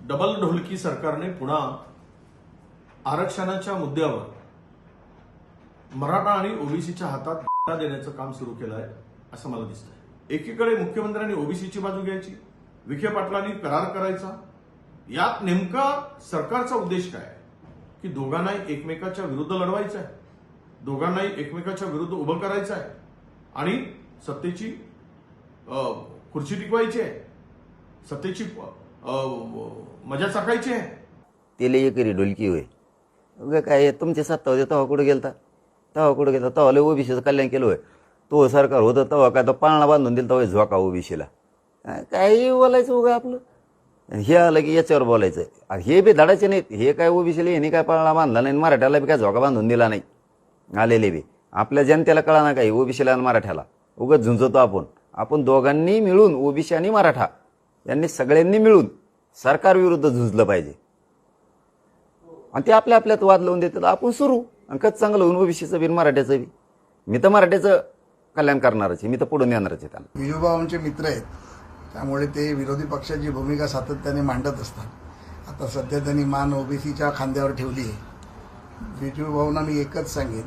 Double ढोलकी सरकारने पुन्हा आरक्षणाच्या मुद्द्यावर मराठा आणि ओबीसीच्या हातात गदा देण्याचं काम सुरू केलं आहे असं मला दिसतंय। एकीकडे मुख्यमंत्र्यांनी ओबीसीची बाजू घ्यायची, विखे पाटलांनी करार करायचा। यात नेमका सरकारचा उद्देश काय आहे की दोघांनाही एकमेकाच्या विरुद्ध लढवायचं आहे, दोघांनाही एकमेकाच्या विरुद्ध उभं करायचं आहे आणि सत्तेची खुर्ची टिकवायची आहे, सत्तेची मजा चाकायची आहे। तेले एकरी ढोलकी होय उगा काय तुमच्या सत्ता होते तेव्हा कुठे गेलता, तेव्हा लय ओबीसीचं कल्याण केलं होय। तो सरकार होतं तेव्हा काय तो पाळणा बांधून दिला तेव्हा झोका ओबीसीला, काही बोलायचं उगा आपलं। हे आलं की याच्यावर बोलायचं, हे बी धडाचे नाहीत। हे काय ओबीसीला यांनी काय पाळणा बांधला नाही, मराठ्याला बी काय झोका बांधून दिला नाही। आलेले बी आपल्या जनतेला कळा ना काही ओबीसीला आणि मराठ्याला उगाच झुंजतो आपण दोघांनी मिळून ओबीसी आणि मराठा यांनी सगळ्यांनी मिळून सरकार विरुद्ध झुंजलं पाहिजे आणि ते आपल्या आपल्यात वाद लावून देतात। आपण सुरू आणि कच चांगलं होऊन ओबीसीचं बी मराठ्याचं बी। मी तर मराठ्याचं कल्याण करणारच आहे, मी तर पुढून येणारच आहे। त्यांना विजूभाऊंचे मित्र आहेत त्यामुळे ते विरोधी पक्षाची भूमिका सातत्याने मांडत असतात। आता सध्या त्यांनी मान ओबीसीच्या खांद्यावर ठेवली आहे। विजूभाऊंना मी एकच सांगेन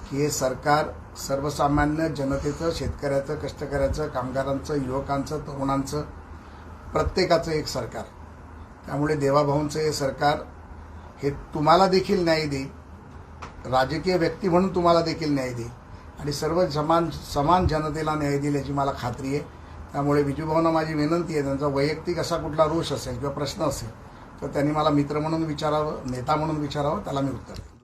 की हे सरकार सर्वसामान्य जनतेचं, शेतकऱ्याचं, कष्टकऱ्याचं, कामगारांचं, युवकांचं, तरुणांचं, प्रत्येकाचं एक सरकार। त्यामुळे देवाभाऊंचं हे सरकार हे तुम्हाला देखील न्याय देईल, राजकीय व्यक्ती म्हणून तुम्हाला देखील न्याय देईल आणि सर्व समान जनतेला न्याय देईल याची मला खात्री आहे। त्यामुळे विजूभाऊंना माझी विनंती आहे, त्यांचा वैयक्तिक असा कुठला रोष असेल किंवा प्रश्न असेल तर त्यांनी मला मित्र म्हणून विचारावं, नेता म्हणून विचारावं, त्याला मी उत्तर देईन।